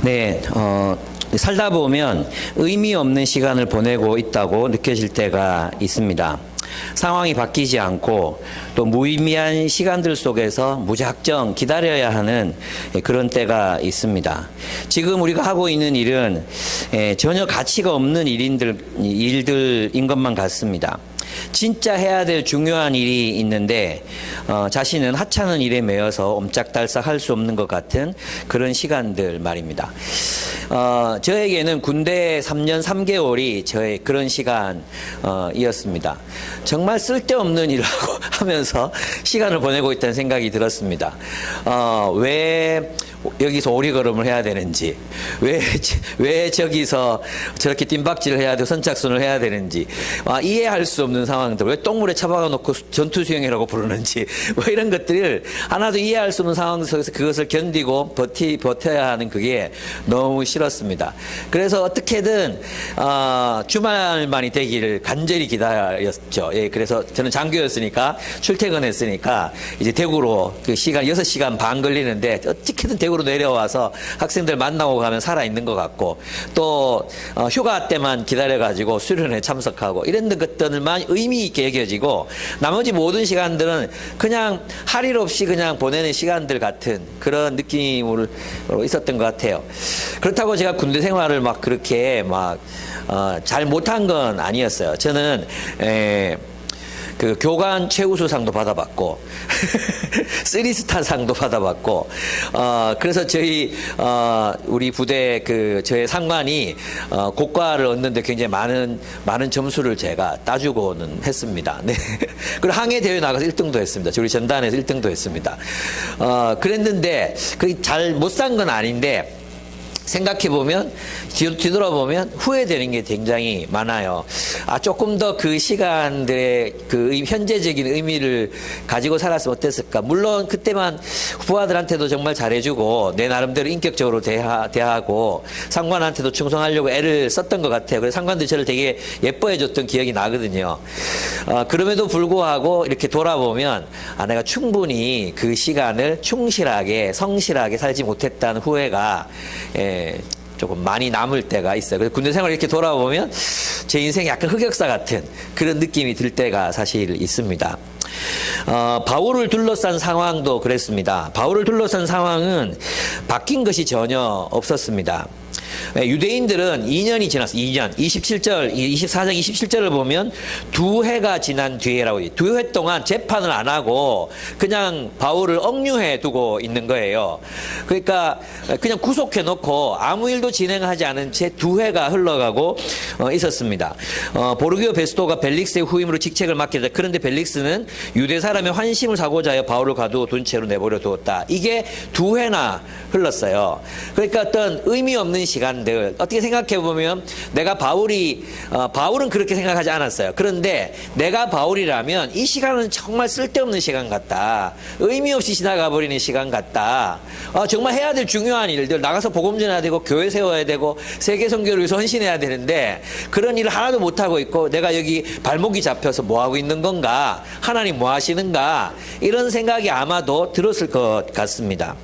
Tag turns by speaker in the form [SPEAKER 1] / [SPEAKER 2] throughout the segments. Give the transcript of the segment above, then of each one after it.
[SPEAKER 1] 네, 살다 보면 의미 없는 시간을 보내고 있다고 느껴질 때가 있습니다. 상황이 바뀌지 않고 또 무의미한 시간들 속에서 무작정 기다려야 하는 그런 때가 있습니다. 지금 우리가 하고 있는 일은 전혀 가치가 없는 일들인 것만 같습니다. 진짜 해야 될 중요한 일이 있는데 자신은 하찮은 일에 매여서 옴짝달싹 할 수 없는 것 같은 그런 시간들 말입니다. 저에게는 군대 3년 3개월이 저의 그런 시간이었습니다. 정말 쓸데없는 일을 하면서 시간을 보내고 있다는 생각이 들었습니다. 왜 여기서 오리걸음을 해야 되는지, 왜 저기서 저렇게 뜀박질을 해야 되고 선착순을 해야 되는지, 이해할 수 없는 상황들, 왜 똥물에 처박아 놓고 전투수영이라고 부르는지, 뭐 이런 것들을 하나도 이해할 수 없는 상황 속에서 그것을 견디고 버텨야 하는 그게 너무 싫었습니다. 그래서 어떻게든 주말만이 되기를 간절히 기다렸죠. 예, 그래서 저는 장교였으니까 출퇴근했으니까 이제 대구로 그 시간 6시간 반 걸리는데 어떻게든 대구로 내려와서 학생들 만나고 가면 살아있는 것 같고 또 휴가 때만 기다려가지고 수련회 참석하고 이런 것들만 의미 있게 여겨지고 나머지 모든 시간들은 그냥 할 일 없이 그냥 보내는 시간들 같은 그런 느낌으로 있었던 것 같아요. 그렇다고 제가 군대 생활을 막 그렇게 잘 못한 건 아니었어요. 저는 그 교관 최우수상도 받아봤고 쓰리스타 상도 받아봤고 그래서 저희 우리 부대 저의 상관이 고과를 얻는데 굉장히 많은 점수를 제가 따주고는 했습니다. 네. 그리고 항해 대회 나가서 1등도 했습니다. 우리 전단에서 1등도 했습니다. 그랬는데 그 잘 못 산 건 아닌데 생각해보면, 뒤돌아보면 후회되는 게 굉장히 많아요. 조금 더 그 시간들의 현재적인 의미를 가지고 살았으면 어땠을까. 물론 그때만 부하들한테도 정말 잘해주고, 내 나름대로 인격적으로 대하고, 상관한테도 충성하려고 애를 썼던 것 같아요. 그래서 상관들이 저를 되게 예뻐해줬던 기억이 나거든요. 그럼에도 불구하고 이렇게 돌아보면, 내가 충분히 그 시간을 충실하게, 성실하게 살지 못했다는 후회가, 조금 많이 남을 때가 있어요. 그래서 군대 생활 이렇게 돌아보면 제 인생이 약간 흑역사 같은 그런 느낌이 들 때가 사실 있습니다. 바울을 둘러싼 상황도 그랬습니다. 바울을 둘러싼 상황은 바뀐 것이 전혀 없었습니다. 유대인들은 2년이 지났어. 2년. 24장 27절을 보면 2해가 지난 뒤에라고 2해 동안 재판을 안 하고 그냥 바울을 억류해 두고 있는 거예요. 그러니까 그냥 구속해 놓고 아무 일도 진행하지 않은 채 2해가 흘러가고 있었습니다. 보르기오 베스토가 벨릭스의 후임으로 직책을 맡게 됐다. 그런데 벨릭스는 유대 사람의 환심을 사고자 하여 바울을 가두어 채로 내버려 두었다. 이게 2해나 흘렀어요. 그러니까 어떤 의미 없는 시간들 어떻게 생각해 보면 내가 바울은 그렇게 생각하지 않았어요. 그런데 내가 바울이라면 이 시간은 정말 쓸데없는 시간 같다. 의미 없이 지나가 버리는 시간 같다. 정말 해야 될 중요한 일들 나가서 복음 전해야 되고 교회 세워야 되고 세계 선교를 위해서 헌신해야 되는데 그런 일을 하나도 못 하고 있고 내가 여기 발목이 잡혀서 뭐 하고 있는 건가? 하나님 뭐 하시는가? 이런 생각이 아마도 들었을 것 같습니다.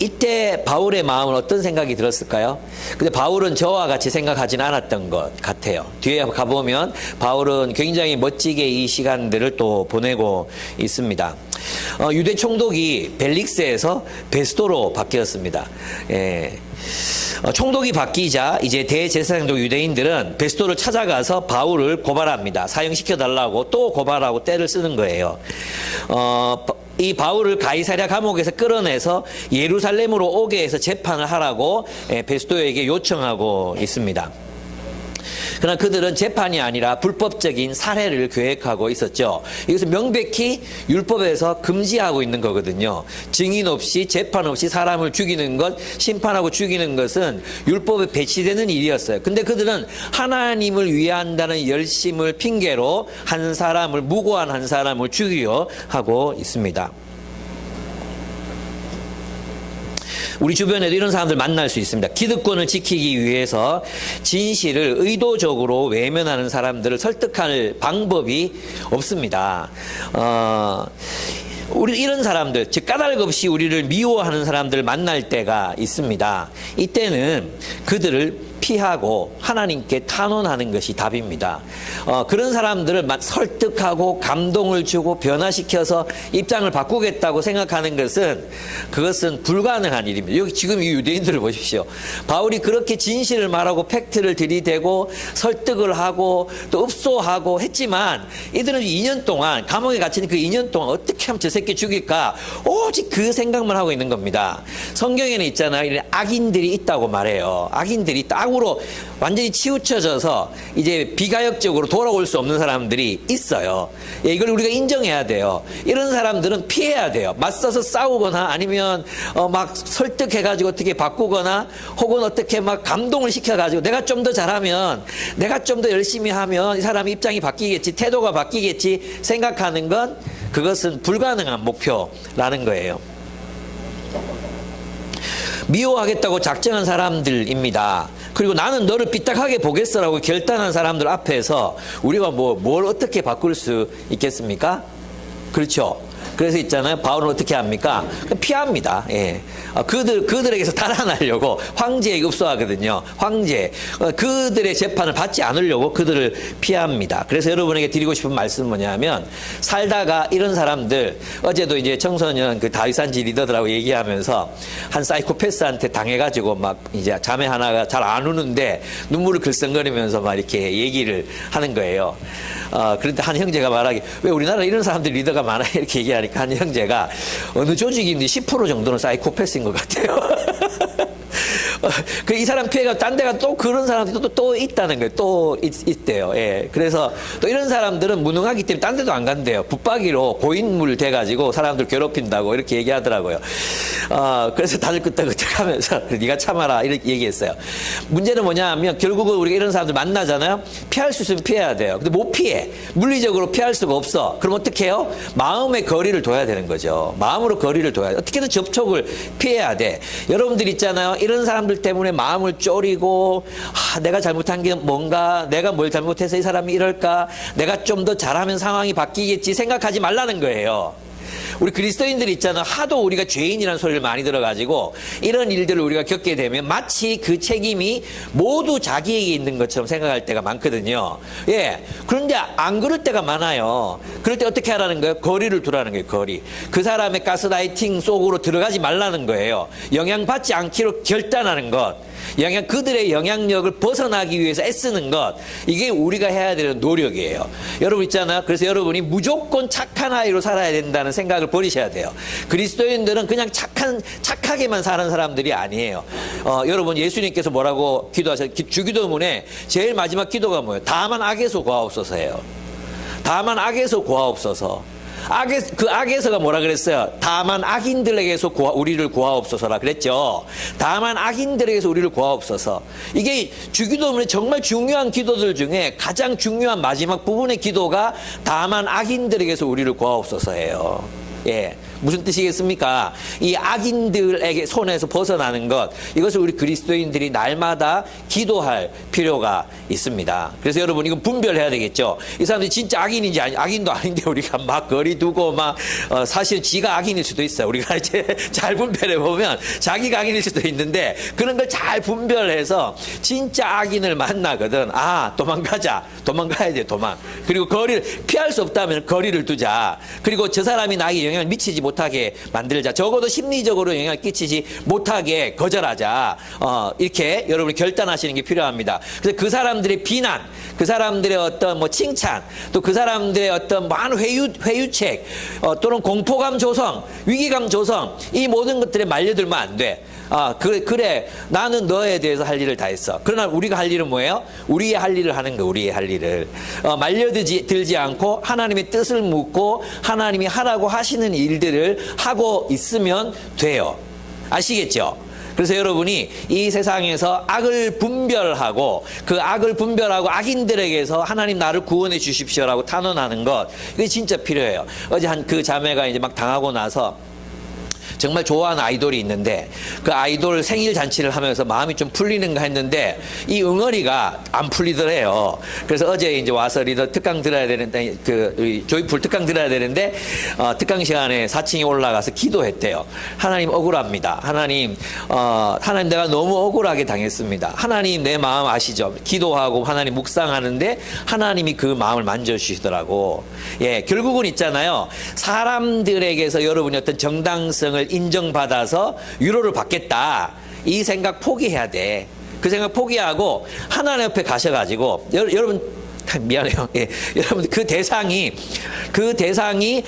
[SPEAKER 1] 이때 바울의 마음은 어떤 생각이 들었을까요? 근데 바울은 저와 같이 생각하진 않았던 것 같아요. 뒤에 가보면 바울은 굉장히 멋지게 이 시간들을 또 보내고 있습니다. 유대 총독이 벨릭스에서 베스토로 바뀌었습니다. 총독이 바뀌자 이제 대제사장족 유대인들은 베스토를 찾아가서 바울을 고발합니다. 사형시켜달라고 또 고발하고 떼를 쓰는 거예요. 이 바울을 가이사랴 감옥에서 끌어내서 예루살렘으로 오게 해서 재판을 하라고 베스토에게 요청하고 있습니다. 그러나 그들은 재판이 아니라 불법적인 살해를 계획하고 있었죠. 이것은 명백히 율법에서 금지하고 있는 거거든요. 증인 없이 재판 없이 사람을 죽이는 것, 심판하고 죽이는 것은 율법에 배치되는 일이었어요. 근데 그들은 하나님을 위한다는 열심을 핑계로 무고한 한 사람을 죽이려 하고 있습니다. 우리 주변에도 이런 사람들 만날 수 있습니다. 기득권을 지키기 위해서 진실을 의도적으로 외면하는 사람들을 설득할 방법이 없습니다. 우리 이런 사람들, 즉 까닭 없이 우리를 미워하는 사람들을 만날 때가 있습니다. 이때는 그들을 피하고 하나님께 탄원하는 것이 답입니다. 그런 사람들을 설득하고 감동을 주고 변화시켜서 입장을 바꾸겠다고 생각하는 그것은 불가능한 일입니다. 여기 지금 이 유대인들을 보십시오. 바울이 그렇게 진실을 말하고 팩트를 들이대고 설득을 하고 또 읍소하고 했지만 이들은 2년 동안 감옥에 갇힌 그 2년 동안 어떻게 하면 저 새끼 죽일까 오직 그 생각만 하고 있는 겁니다. 성경에는 있잖아요. 이런 악인들이 있다고 말해요. 악인들이 있다. 악으로 완전히 치우쳐져서 이제 비가역적으로 돌아올 수 없는 사람들이 있어요. 예, 이걸 우리가 인정해야 돼요. 이런 사람들은 피해야 돼요. 맞서서 싸우거나 아니면 막 설득해가지고 어떻게 바꾸거나 혹은 어떻게 막 감동을 시켜가지고 내가 좀 더 잘하면 내가 좀 더 열심히 하면 이 사람 입장이 바뀌겠지 태도가 바뀌겠지 생각하는 건 그것은 불가능한 목표라는 거예요. 미워하겠다고 작정한 사람들입니다. 그리고 나는 너를 삐딱하게 보겠어라고 결단한 사람들 앞에서 우리가 뭘 어떻게 바꿀 수 있겠습니까? 그렇죠. 그래서 있잖아요. 바울은 어떻게 합니까? 피합니다. 예. 그들에게서 달아나려고 황제에게 읍소하거든요. 황제. 그들의 재판을 받지 않으려고 그들을 피합니다. 그래서 여러분에게 드리고 싶은 말씀은 뭐냐면 살다가 이런 사람들 어제도 이제 청소년 그 다윗산지 리더들하고 얘기하면서 한 사이코패스한테 당해가지고 막 이제 자매 하나가 잘 안 우는데 눈물을 글썽거리면서 막 이렇게 얘기를 하는 거예요. 그런데 한 형제가 말하기 왜 우리나라 이런 사람들 리더가 많아 이렇게 얘기하니까 한 형제가 어느 조직인데 10% 정도는 사이코패스인 것 같아요. 이 사람 피해가 딴 데가 또 그런 사람들이 또 있다는 거예요. 또 있대요. 예. 그래서 또 이런 사람들은 무능하기 때문에 딴 데도 안 간대요. 붙박이로 고인물 돼가지고 사람들 괴롭힌다고 이렇게 얘기하더라고요. 그래서 다들 끄떡끄떡 하면서 네가 참아라 이렇게 얘기했어요. 문제는 뭐냐 하면 결국은 우리가 이런 사람들 만나잖아요. 피할 수 있으면 피해야 돼요. 근데 못 피해. 물리적으로 피할 수가 없어. 그럼 어떻게 해요? 마음의 거리를 둬야 되는 거죠. 마음으로 거리를 둬야 돼. 어떻게든 접촉을 피해야 돼. 여러분들 있잖아요. 이런 사람들 때문에 마음을 졸이고 내가 잘못한 게 뭔가 내가 뭘 잘못해서 이 사람이 이럴까 내가 좀 더 잘하면 상황이 바뀌겠지 생각하지 말라는 거예요. 우리 그리스도인들이 있잖아. 하도 우리가 죄인이라는 소리를 많이 들어가지고 이런 일들을 우리가 겪게 되면 마치 그 책임이 모두 자기에게 있는 것처럼 생각할 때가 많거든요. 예. 그런데 안 그럴 때가 많아요. 그럴 때 어떻게 하라는 거예요? 거리를 두라는 거예요. 거리. 그 사람의 가스라이팅 속으로 들어가지 말라는 거예요. 영향받지 않기로 결단하는 것. 그들의 영향력을 벗어나기 위해서 애쓰는 것. 이게 우리가 해야 되는 노력이에요. 여러분 있잖아요. 그래서 여러분이 무조건 착한 아이로 살아야 된다는 생각을 버리셔야 돼요. 그리스도인들은 그냥 착하게만 사는 사람들이 아니에요. 여러분 예수님께서 뭐라고 기도하셨어요? 주기도문에 제일 마지막 기도가 뭐예요? 다만 악에서 구하옵소서예요. 다만 악에서 구하옵소서. 그 악에서가 뭐라 그랬어요? 다만 악인들에게서 우리를 구하옵소서라 그랬죠. 다만 악인들에게서 우리를 구하옵소서. 이게 주기도문의 정말 중요한 기도들 중에 가장 중요한 마지막 부분의 기도가 다만 악인들에게서 우리를 구하옵소서예요. 예. 무슨 뜻이겠습니까? 이 악인들에게 손에서 벗어나는 것, 이것을 우리 그리스도인들이 날마다 기도할 필요가 있습니다. 그래서 여러분 이건 분별해야 되겠죠. 이 사람들이 진짜 악인인지 악인도 아닌데 우리가 막 거리 두고 막 사실 지가 악인일 수도 있어요. 우리가 이제 잘 분별해 보면 자기가 악인일 수도 있는데 그런 걸 잘 분별해서 진짜 악인을 만나거든. 도망가야 돼. 도망. 그리고 거리를 피할 수 없다면 거리를 두자. 그리고 저 사람이 나에게 영향을 미치지 못하게 만들자. 적어도 심리적으로 영향을 끼치지 못하게 거절하자. 이렇게 여러분이 결단하시는 게 필요합니다. 그래서 그 사람들의 비난, 그 사람들의 어떤 칭찬, 또 그 사람들의 어떤 많은 회유책, 또는 공포감 조성, 위기감 조성, 이 모든 것들에 말려들면 안 돼. 그래. 나는 너에 대해서 할 일을 다 했어. 그러나 우리가 할 일은 뭐예요? 우리의 할 일을 하는 거, 우리의 할 일을. 말려들지 않고 하나님의 뜻을 묻고 하나님이 하라고 하시는 일들을 하고 있으면 돼요. 아시겠죠? 그래서 여러분이 이 세상에서 악을 분별하고 그 악을 분별하고 악인들에게서 하나님 나를 구원해 주십시오라고 탄원하는 것, 이게 진짜 필요해요. 어제 한 그 자매가 이제 막 당하고 나서 정말 좋아하는 아이돌이 있는데 그 아이돌 생일 잔치를 하면서 마음이 좀 풀리는가 했는데 이 응어리가 안 풀리더래요. 그래서 어제 이제 와서 리더 특강 들어야 되는데 그 조이풀 특강 들어야 되는데 특강 시간에 4층에 올라가서 기도했대요. 하나님 억울합니다. 하나님 내가 너무 억울하게 당했습니다. 하나님 내 마음 아시죠? 기도하고 하나님 묵상하는데 하나님이 그 마음을 만져주시더라고. 예, 결국은 있잖아요. 사람들에게서 여러분이 어떤 정당성을 인정받아서 위로를 받겠다. 이 생각 포기해야 돼. 그 생각 포기하고 하나님 옆에 가셔가지고 여러분 미안해요. 예. 여러분 그 대상이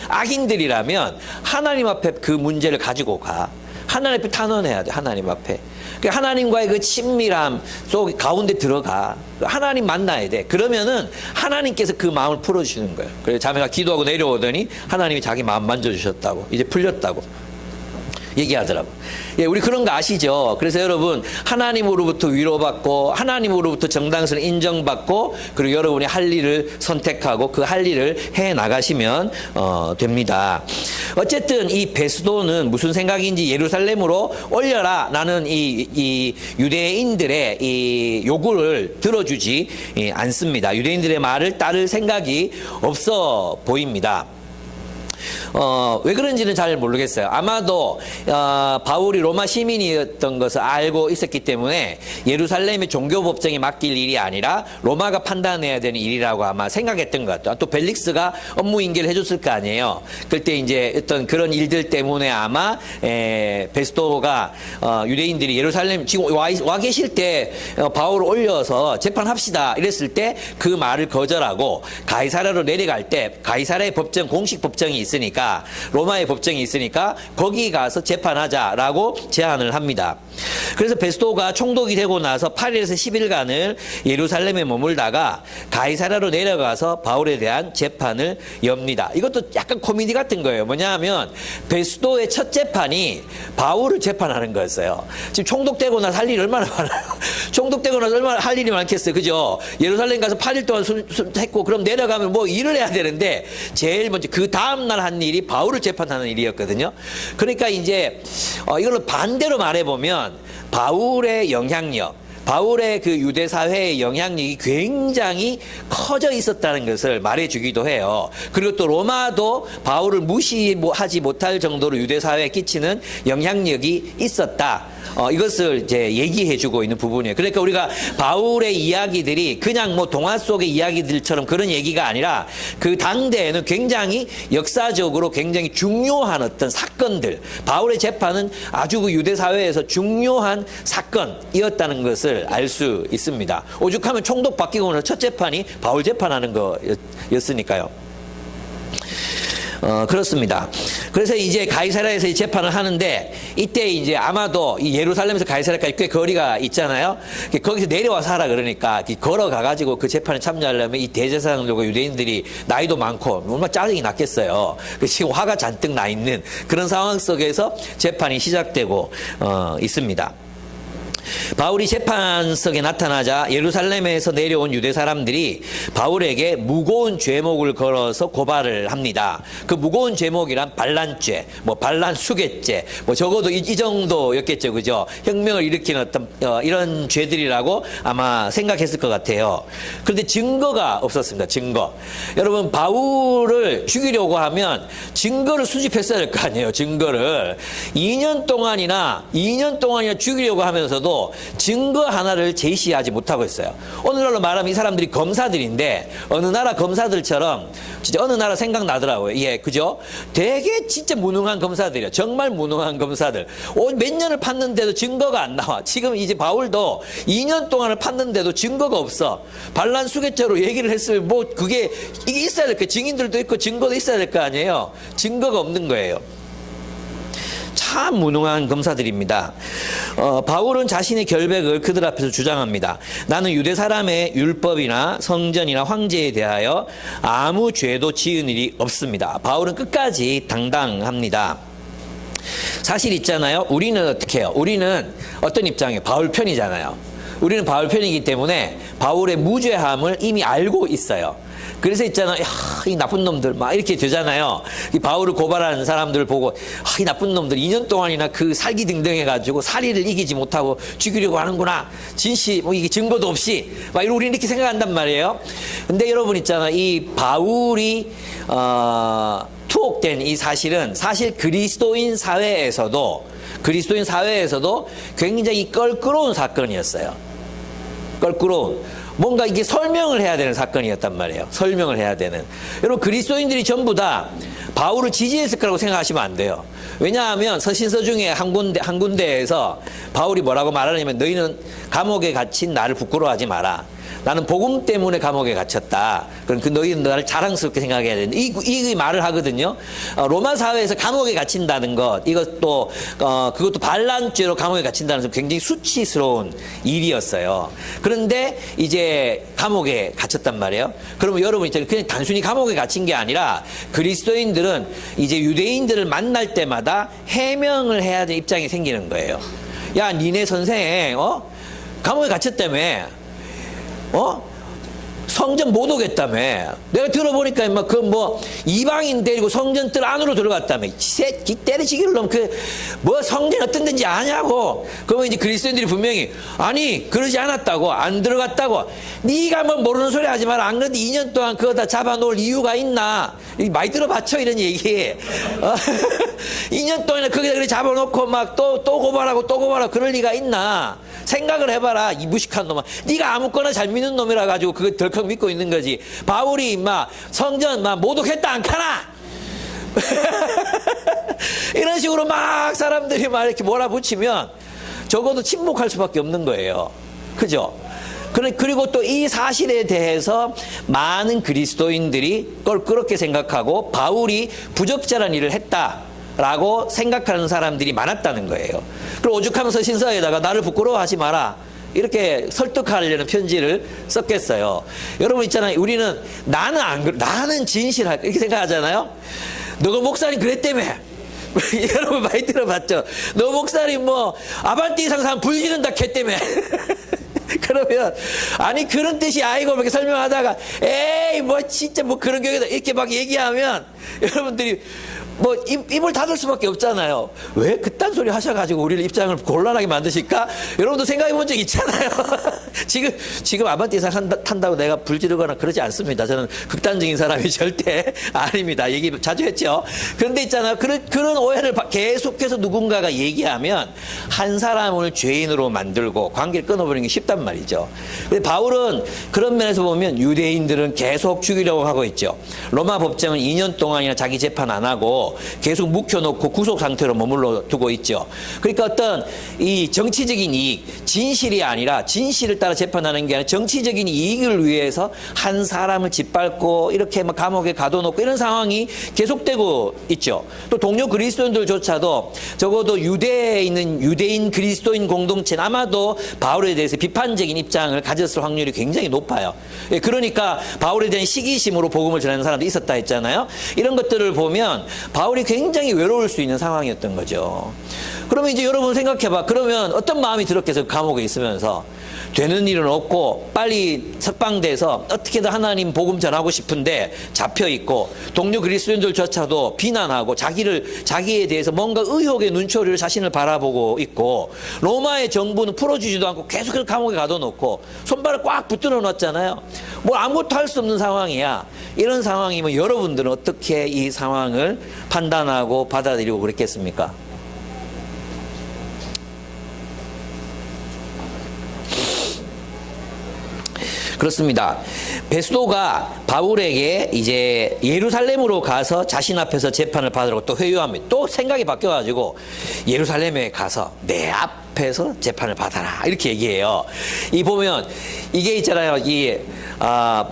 [SPEAKER 1] 악인들이라면 하나님 앞에 그 문제를 가지고 가. 하나님 앞에 탄원해야 돼. 하나님 앞에. 하나님과의 그 친밀함 속 가운데 들어가. 하나님 만나야 돼. 그러면은 하나님께서 그 마음을 풀어주시는 거예요. 그래서 자매가 기도하고 내려오더니 하나님이 자기 마음 만져주셨다고. 이제 풀렸다고 얘기하더라고. 예, 우리 그런 거 아시죠? 그래서 여러분 하나님으로부터 위로받고 하나님으로부터 정당성을 인정받고 그리고 여러분이 할 일을 선택하고 그 할 일을 해 나가시면 됩니다. 어쨌든 이 베스도는 무슨 생각인지 예루살렘으로 올려라 라는 이 유대인들의 이 요구를 들어주지 않습니다. 유대인들의 말을 따를 생각이 없어 보입니다. 왜 그런지는 잘 모르겠어요. 아마도 바울이 로마 시민이었던 것을 알고 있었기 때문에 예루살렘의 종교 법정에 맡길 일이 아니라 로마가 판단해야 되는 일이라고 아마 생각했던 것 같아요. 또 벨릭스가 업무 인계를 해줬을 거 아니에요. 그때 이제 어떤 그런 일들 때문에 아마 베스도가 유대인들이 예루살렘 지금 와 계실 때 바울을 올려서 재판합시다 이랬을 때 그 말을 거절하고 가이사랴로 내려갈 때 가이사랴의 법정 공식 법정이 있으니까 로마의 법정이 있으니까 거기 가서 재판하자라고 제안을 합니다. 그래서 베스도가 총독이 되고 나서 8일에서 10일간을 예루살렘에 머물다가 가이사랴로 내려가서 바울에 대한 재판을 엽니다. 이것도 약간 코미디 같은 거예요. 뭐냐면 베스도의 첫 재판이 바울을 재판하는 거였어요. 지금 총독되고 나서 할 일이 얼마나 많아요. 총독되고 나서 얼마나 할 일이 많겠어요. 그죠? 예루살렘 가서 8일 동안 했고 그럼 내려가면 뭐 일을 해야 되는데 제일 먼저 그 다음날 한 일이 바울을 재판하는 일이었거든요. 그러니까 이제 이걸로 반대로 말해보면 바울의 영향력, 바울의 그 유대 사회의 영향력이 굉장히 커져 있었다는 것을 말해주기도 해요. 그리고 또 로마도 바울을 무시하지 못할 정도로 유대 사회에 끼치는 영향력이 있었다. 이것을 이제 얘기해주고 있는 부분이에요. 그러니까 우리가 바울의 이야기들이 그냥 뭐 동화 속의 이야기들처럼 그런 얘기가 아니라 그 당대에는 굉장히 역사적으로 굉장히 중요한 어떤 사건들, 바울의 재판은 아주 그 유대 사회에서 중요한 사건이었다는 것을 알 수 있습니다. 오죽하면 총독 바뀌고 나서 첫 재판이 바울 재판하는 거였으니까요. 그렇습니다. 그래서 이제 가이사랴에서 재판을 하는데 이때 이제 아마도 이 예루살렘에서 가이사랴까지 꽤 거리가 있잖아요. 거기서 내려와서 하라 그러니까 걸어가가지고 그 재판에 참여하려면 이 대제사장들과 유대인들이 나이도 많고 얼마나 짜증이 났겠어요. 지금 화가 잔뜩 나 있는 그런 상황 속에서 재판이 시작되고 있습니다. 바울이 재판석에 나타나자 예루살렘에서 내려온 유대 사람들이 바울에게 무거운 죄목을 걸어서 고발을 합니다. 그 무거운 죄목이란 반란죄, 뭐 반란수괴죄, 뭐 적어도 이 정도였겠죠, 그죠? 혁명을 일으키는 어떤 이런 죄들이라고 아마 생각했을 것 같아요. 그런데 증거가 없었습니다. 증거. 여러분 바울을 죽이려고 하면 증거를 수집했어야 될 거 아니에요. 증거를 2년 동안이나 죽이려고 하면서도 증거 하나를 제시하지 못하고 있어요. 오늘날로 말하면 이 사람들이 검사들인데 어느 나라 검사들처럼 진짜 어느 나라 생각나더라고요. 예, 그죠? 되게 진짜 무능한 검사들이에요. 정말 무능한 검사들. 몇 년을 팠는데도 증거가 안 나와. 지금 이제 바울도 2년 동안을 팠는데도 증거가 없어. 반란수괴죄로 얘기를 했으면 뭐 이게 있어야 될 거예요. 증인들도 있고 증거도 있어야 될 거 아니에요. 증거가 없는 거예요. 참 무능한 검사들입니다. 바울은 자신의 결백을 그들 앞에서 주장합니다. 나는 유대 사람의 율법이나 성전이나 황제에 대하여 아무 죄도 지은 일이 없습니다. 바울은 끝까지 당당합니다. 사실 있잖아요. 우리는 어떻게 해요? 우리는 어떤 입장이에요? 바울 편이잖아요. 우리는 바울 편이기 때문에 바울의 무죄함을 이미 알고 있어요. 그래서 있잖아, 야, 이 나쁜 놈들 막 이렇게 되잖아요. 이 바울을 고발하는 사람들 보고 이 나쁜 놈들 2년 동안이나 그 살기 등등해가지고 살인을 이기지 못하고 죽이려고 하는구나. 진실 뭐 이게 증거도 없이 막 우리는 이렇게 생각한단 말이에요. 근데 여러분 있잖아, 이 바울이 투옥된 이 사실은 사실 그리스도인 사회에서도 굉장히 껄끄러운 사건이었어요. 껄끄러운. 뭔가 이게 설명을 해야 되는 사건이었단 말이에요. 설명을 해야 되는. 여러분, 그리스도인들이 전부 다 바울을 지지했을 거라고 생각하시면 안 돼요. 왜냐하면 서신서 중에 한 군데에서 바울이 뭐라고 말하냐면, 너희는 감옥에 갇힌 나를 부끄러워하지 마라. 나는 복음 때문에 감옥에 갇혔다. 그럼 너희는 나를 자랑스럽게 생각해야 되는데, 이 말을 하거든요. 로마 사회에서 감옥에 갇힌다는 것, 이것도 그것도 반란죄로 감옥에 갇힌다는 것은 굉장히 수치스러운 일이었어요. 그런데 이제 감옥에 갇혔단 말이에요. 그러면 여러분 있잖아요, 그냥 단순히 감옥에 갇힌 게 아니라 그리스도인들은 이제 유대인들을 만날 때마다 해명을 해야 되는 입장이 생기는 거예요. 야, 니네 선생 감옥에 갇혔다며. 성전 못 오겠다며. 내가 들어보니까 임마 이방인 데리고 성전 뜰 안으로 들어갔다며. 이 새끼 때리시기를 놈 뭐 성전 어떤 데인지 아냐고. 그러면 이제 그리스도인들이 분명히 아니 그러지 않았다고, 안 들어갔다고. 네가 뭐 모르는 소리 하지 마라. 안 그래도 2년 동안 그거 다 잡아놓을 이유가 있나. 많이 들어봤죠 이런 얘기. 2년 동안에 거기다 그래 잡아놓고 막 또 고발하고 또 고발하고 그럴 리가 있나. 생각을 해봐라. 이 무식한 놈아. 네가 아무거나 잘 믿는 놈이라 가지고 그거 덜컥 믿고 있는 거지. 바울이 임마 성전 막 모독했다 안 카나. 이런 식으로 막 사람들이 막 이렇게 몰아붙이면 적어도 침묵할 수밖에 없는 거예요. 그죠? 그리고 또 이 사실에 대해서 많은 그리스도인들이 껄끄럽게 생각하고 바울이 부적절한 일을 했다라고 생각하는 사람들이 많았다는 거예요. 그리고 오죽하면서 신서에다가 나를 부끄러워하지 마라, 이렇게 설득하려는 편지를 썼겠어요. 여러분 있잖아요, 우리는 나는 진실할 이렇게 생각하잖아요. 너가 목사님 그랬다며. 여러분 많이 들어봤죠? 너 목사님 아반떼 이상 사람 불 지른다 했다며. 그러면 아니 그런 뜻이 아니고 이렇게 설명하다가 에이 진짜 그런 경우다 이렇게 막 얘기하면 여러분들이 입을 닫을 수밖에 없잖아요. 왜 그딴 소리 하셔가지고 우리를 입장을 곤란하게 만드실까? 여러분도 생각해 본 적 있잖아요. 지금 아반떼 이상 탄다고 내가 불지르거나 그러지 않습니다. 저는 극단적인 사람이 절대 아닙니다. 얘기 자주 했죠. 그런데 있잖아요, 그런 오해를 계속해서 누군가가 얘기하면 한 사람을 죄인으로 만들고 관계를 끊어버리는 게 쉽단 말이죠. 근데 바울은 그런 면에서 보면 유대인들은 계속 죽이려고 하고 있죠. 로마 법정은 2년 동안이나 자기 재판 안 하고 계속 묵혀놓고 구속 상태로 머물러 두고 있죠. 그러니까 어떤 이 정치적인 이익, 진실이 아니라 진실을 따라 재판하는 게 아니라 정치적인 이익을 위해서 한 사람을 짓밟고 이렇게 감옥에 가둬놓고 이런 상황이 계속되고 있죠. 또 동료 그리스도인들조차도 적어도 유대에 있는 유대인 그리스도인 공동체는 아마도 바울에 대해서 비판적인 입장을 가졌을 확률이 굉장히 높아요. 그러니까 바울에 대한 시기심으로 복음을 전하는 사람도 있었다 했잖아요. 이런 것들을 보면 바울이 굉장히 외로울 수 있는 상황이었던 거죠. 그러면 이제 여러분 생각해봐. 그러면 어떤 마음이 들었겠어요? 감옥에 있으면서. 되는 일은 없고 빨리 석방돼서 어떻게든 하나님 복음 전하고 싶은데 잡혀있고 동료 그리스도인들조차도 비난하고 자기에 대해서 뭔가 의혹의 눈초리로 자신을 바라보고 있고 로마의 정부는 풀어주지도 않고 계속해서 감옥에 가둬놓고 손발을 꽉 붙들어 놨잖아요. 아무것도 할 수 없는 상황이야. 이런 상황이면 여러분들은 어떻게 이 상황을 판단하고 받아들이고 그랬겠습니까? 그렇습니다. 베스도가 바울에게 이제 예루살렘으로 가서 자신 앞에서 재판을 받으라고 또 회유합니다. 또 생각이 바뀌어가지고 예루살렘에 가서 내 앞에서 재판을 받아라 이렇게 얘기해요. 보면 이게 있잖아요.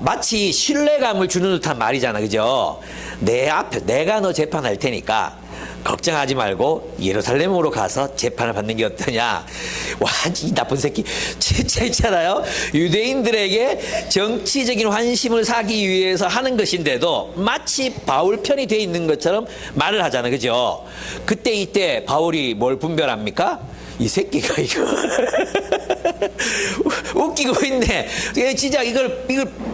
[SPEAKER 1] 마치 신뢰감을 주는 듯한 말이잖아, 그죠? 내 앞에 내가 너 재판할 테니까 걱정하지 말고 예루살렘으로 가서 재판을 받는 게 어떠냐. 완전히 나쁜 새끼. 진짜 있잖아요. 유대인들에게 정치적인 환심을 사기 위해서 하는 것인데도 마치 바울 편이 돼 있는 것처럼 말을 하잖아, 그죠? 이때 바울이 뭘 분별합니까? 이 새끼가 이거 웃기고 있네. 진짜 이걸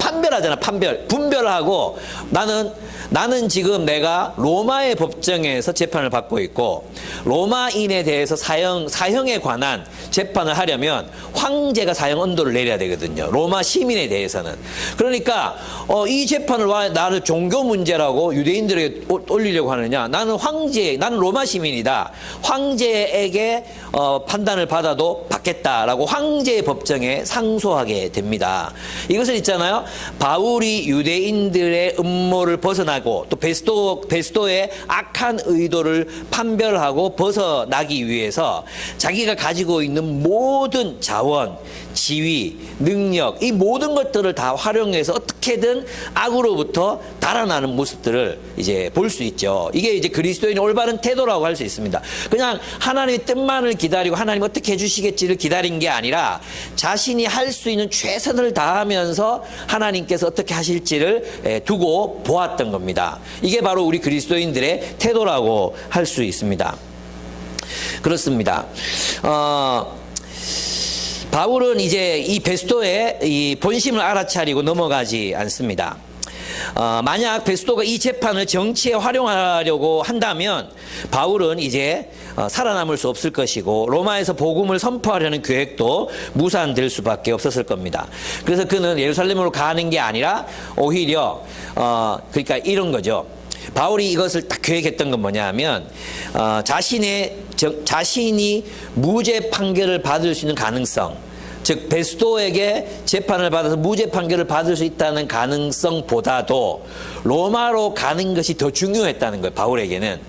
[SPEAKER 1] 판별하잖아. 분별하고 나는 지금 내가 로마의 법정에서 재판을 받고 있고 로마인에 대해서 사형에 관한 재판을 하려면 황제가 사형 언도를 내려야 되거든요. 로마 시민에 대해서는. 그러니까 이 재판을 왜 나를 종교 문제라고 유대인들에게 올리려고 하느냐. 나는 로마 시민이다. 황제에게 판단을 받아도 받겠다라고 황제의 법정에 상소하게 됩니다. 이것을 있잖아요. 바울이 유대인들의 음모를 벗어나고 또 베스도의 악한 의도를 판별하고 벗어나기 위해서 자기가 가지고 있는 모든 자원, 지위, 능력, 이 모든 것들을 다 활용해서 어떻게든 악으로부터 달아나는 모습들을 이제 볼 수 있죠. 이게 이제 그리스도인의 올바른 태도라고 할 수 있습니다. 그냥 하나님의 뜻만을 기다리고 하나님 어떻게 해주시겠지를 기다린 게 아니라 자신이 할 수 있는 최선을 다하면서 하나님께서 어떻게 하실지를 두고 보았던 겁니다. 이게 바로 우리 그리스도인들의 태도라고 할 수 있습니다. 그렇습니다. 바울은 이제 이 베스도의 이 본심을 알아차리고 넘어가지 않습니다. 만약 베스도가 이 재판을 정치에 활용하려고 한다면 바울은 이제 살아남을 수 없을 것이고 로마에서 복음을 선포하려는 계획도 무산될 수밖에 없었을 겁니다. 그래서 그는 예루살렘으로 가는 게 아니라 오히려 그러니까 이런 거죠. 바울이 이것을 딱 계획했던 건 뭐냐면 자신이 무죄 판결을 받을 수 있는 가능성, 즉 베스도에게 재판을 받아서 무죄 판결을 받을 수 있다는 가능성보다도 로마로 가는 것이 더 중요했다는 거예요. 바울에게는.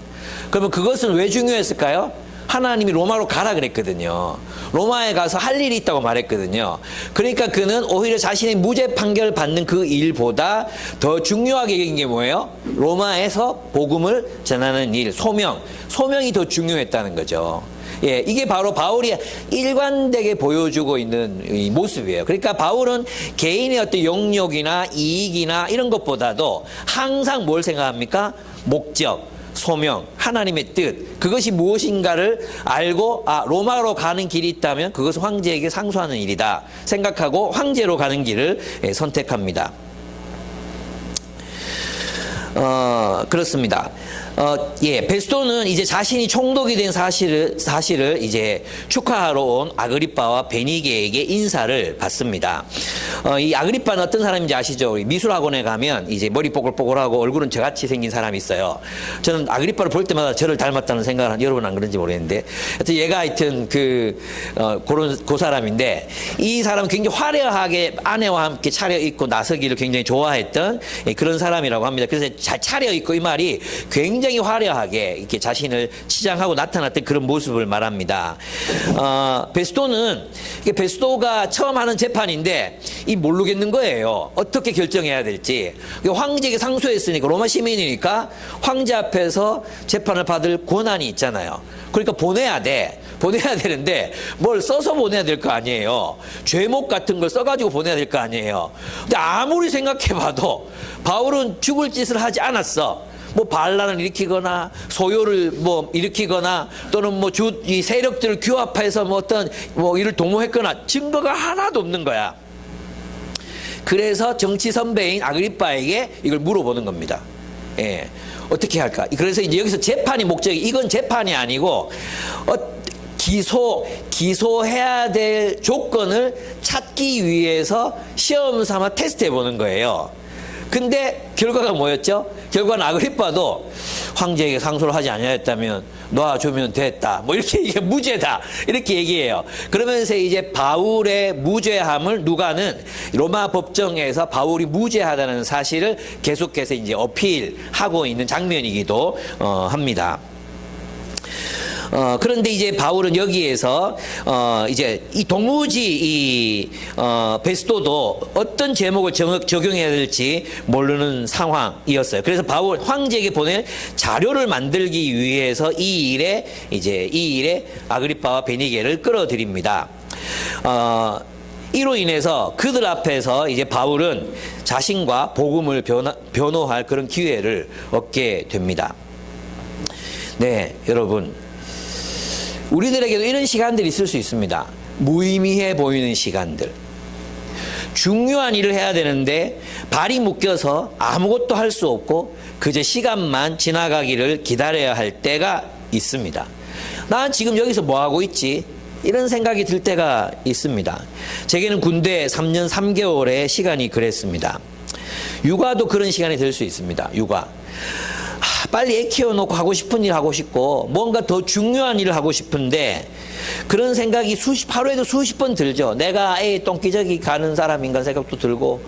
[SPEAKER 1] 그러면 그것은 왜 중요했을까요? 하나님이 로마로 가라 그랬거든요. 로마에 가서 할 일이 있다고 말했거든요. 그러니까 그는 오히려 자신의 무죄 판결을 받는 그 일보다 더 중요하게 여긴 게 뭐예요? 로마에서 복음을 전하는 일, 소명이 더 중요했다는 거죠. 예, 이게 바로 바울이 일관되게 보여주고 있는 이 모습이에요. 그러니까 바울은 개인의 어떤 영역이나 이익이나 이런 것보다도 항상 뭘 생각합니까? 목적, 소명, 하나님의 뜻, 그것이 무엇인가를 알고 로마로 가는 길이 있다면 그것은 황제에게 상소하는 일이다 생각하고 황제로 가는 길을 선택합니다. 그렇습니다. 베스도는 이제 자신이 총독이 된 사실을 이제 축하하러 온 아그리빠와 베니게에게 인사를 받습니다. 이 아그리빠는 어떤 사람인지 아시죠? 우리 미술학원에 가면 이제 머리 뽀글뽀글하고 얼굴은 저같이 생긴 사람이 있어요. 저는 아그리빠를 볼 때마다 저를 닮았다는 생각을 여러분 안 그런지 모르겠는데, 하여튼 얘가 하여튼 그 사람인데, 이 사람은 굉장히 화려하게 아내와 함께 차려입고 나서기를 굉장히 좋아했던 그런 사람이라고 합니다. 그래서 잘 차려입고 이 말이 굉장히 화려하게 이렇게 자신을 치장하고 나타났던 그런 모습을 말합니다. 베스도가 처음 하는 재판인데 모르겠는 거예요. 어떻게 결정해야 될지. 황제에게 상소했으니까 로마 시민이니까 황제 앞에서 재판을 받을 권한이 있잖아요. 그러니까 보내야 되는데 뭘 써서 보내야 될 거 아니에요. 죄목 같은 걸 써가지고 보내야 될 거 아니에요. 근데 아무리 생각해봐도 바울은 죽을 짓을 하지 않았어. 반란을 일으키거나 소요를 일으키거나 또는 이 세력들을 규합해서 이를 도모했거나 증거가 하나도 없는 거야. 그래서 정치 선배인 아그리빠에게 이걸 물어보는 겁니다. 예. 어떻게 할까? 그래서 이제 여기서 재판이 목적이, 이건 재판이 아니고 기소해야 될 조건을 찾기 위해서 시험 삼아 테스트해 보는 거예요. 근데 결과가 뭐였죠? 결과는 아그리빠도 황제에게 상소를 하지 아니하였다면 놔주면 됐다. 이렇게 무죄다. 이렇게 얘기해요. 그러면서 이제 바울의 무죄함을 누가는 로마 법정에서 바울이 무죄하다는 사실을 계속해서 이제 어필하고 있는 장면이기도 합니다. 그런데 이제 바울은 여기에서 이제 이 도무지 베스도도 어떤 제목을 적용해야 될지 모르는 상황이었어요. 그래서 바울 황제에게 보낼 자료를 만들기 위해서 이 일에 아그리빠와 베니게를 끌어들입니다. 이로 인해서 그들 앞에서 이제 바울은 자신과 복음을 변호할 그런 기회를 얻게 됩니다. 네, 여러분. 우리들에게도 이런 시간들이 있을 수 있습니다. 무의미해 보이는 시간들. 중요한 일을 해야 되는데 발이 묶여서 아무것도 할 수 없고 그저 시간만 지나가기를 기다려야 할 때가 있습니다. 난 지금 여기서 뭐 하고 있지? 이런 생각이 들 때가 있습니다. 제게는 군대 3년 3개월의 시간이 그랬습니다. 육아도 그런 시간이 될 수 있습니다. 육아. 빨리 애 키워놓고 하고 싶은 일 하고 싶고 뭔가 더 중요한 일을 하고 싶은데 그런 생각이 하루에도 수십 번 들죠. 내가 애 똥기저귀 가는 사람인가 생각도 들고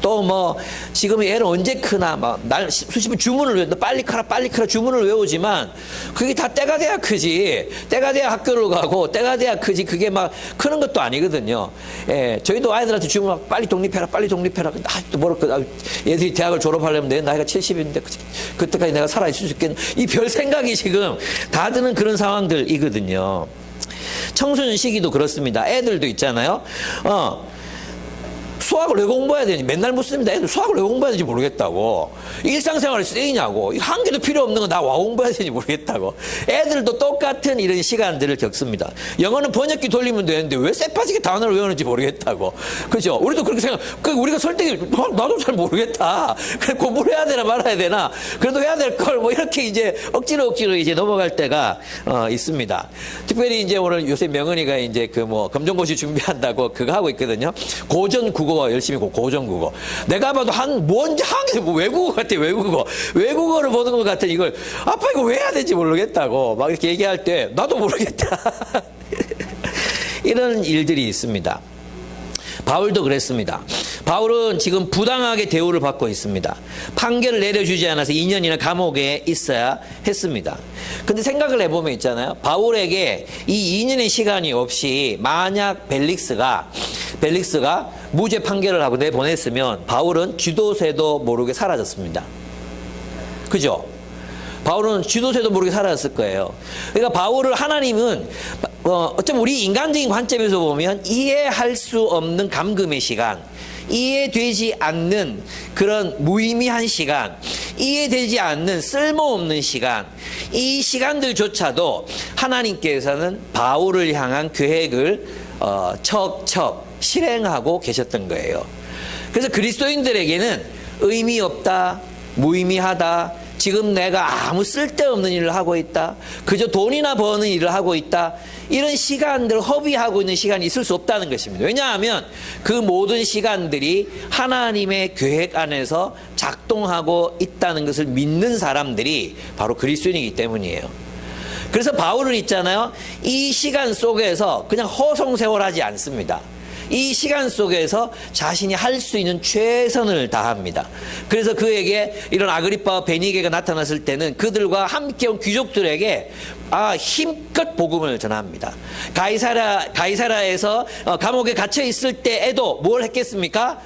[SPEAKER 1] 또 뭐 지금 애는 언제 크나 막 날 수십 번 주문을 외워 빨리 크라 주문을 외우지만 그게 다 때가 돼야 크지. 때가 돼야 학교를 가고 때가 돼야 크지. 그게 막 크는 것도 아니거든요. 예, 저희도 아이들한테 주문 빨리 독립해라. 또 뭐랄까 얘들이 대학을 졸업하려면 내 나이가 70인데 그때까지 내가 살아있을 수 있겠나. 이 별 생각이 지금 다 드는 그런 상황들이거든요. 청소년 시기도 그렇습니다. 애들도 있잖아요. 수학을 왜 공부해야 되니? 맨날 묻습니다. 애들 수학을 왜 공부해야 되는지 모르겠다고. 일상생활에 쓰이냐고. 한 개도 필요 없는 거 나 와 공부해야 되는지 모르겠다고. 애들도 똑같은 이런 시간들을 겪습니다. 영어는 번역기 돌리면 되는데 왜 쎄빠지게 단어를 외우는지 모르겠다고. 그죠? 우리도 그렇게 우리가 설득이, 나도 잘 모르겠다. 그래, 공부를 해야 되나 말아야 되나. 그래도 해야 될 걸 뭐 이렇게 이제 억지로 이제 넘어갈 때가, 있습니다. 특별히 이제 오늘 요새 명은이가 이제 그 뭐 검정고시 준비한다고 그거 하고 있거든요. 고전 국어 열심히 고전 국어. 내가 봐도 뭔지 한 개 뭐 외국어 같아. 외국어를 보는 것 같아. 이걸 아빠 이거 왜 해야 되는지 모르겠다고 막 이렇게 얘기할 때 나도 모르겠다. 이런 일들이 있습니다. 바울도 그랬습니다. 바울은 지금 부당하게 대우를 받고 있습니다. 판결을 내려주지 않아서 2년이나 감옥에 있어야 했습니다. 근데 생각을 해보면 있잖아요. 바울에게 이 2년의 시간이 없이 만약 벨릭스가 무죄 판결을 하고 내보냈으면 바울은 쥐도새도 모르게 사라졌습니다. 그죠? 바울은 쥐도새도 모르게 사라졌을 거예요. 그러니까 바울을 하나님은 어쩌면 우리 인간적인 관점에서 보면 이해할 수 없는 감금의 시간, 이해되지 않는 그런 무의미한 시간, 이해되지 않는 쓸모없는 시간, 이 시간들조차도 하나님께서는 바울을 향한 계획을 척척 실행하고 계셨던 거예요. 그래서 그리스도인들에게는 의미 없다, 무의미하다, 지금 내가 아무 쓸데없는 일을 하고 있다, 그저 돈이나 버는 일을 하고 있다, 이런 시간들 허비하고 있는 시간이 있을 수 없다는 것입니다. 왜냐하면 그 모든 시간들이 하나님의 계획 안에서 작동하고 있다는 것을 믿는 사람들이 바로 그리스도인이기 때문이에요. 그래서 바울은 있잖아요, 이 시간 속에서 그냥 허송세월하지 않습니다. 이 시간 속에서 자신이 할 수 있는 최선을 다합니다. 그래서 그에게 이런 아그리빠와 베니게가 나타났을 때는 그들과 함께 온 귀족들에게 힘껏 복음을 전합니다. 가이사라에서 감옥에 갇혀 있을 때에도 뭘 했겠습니까?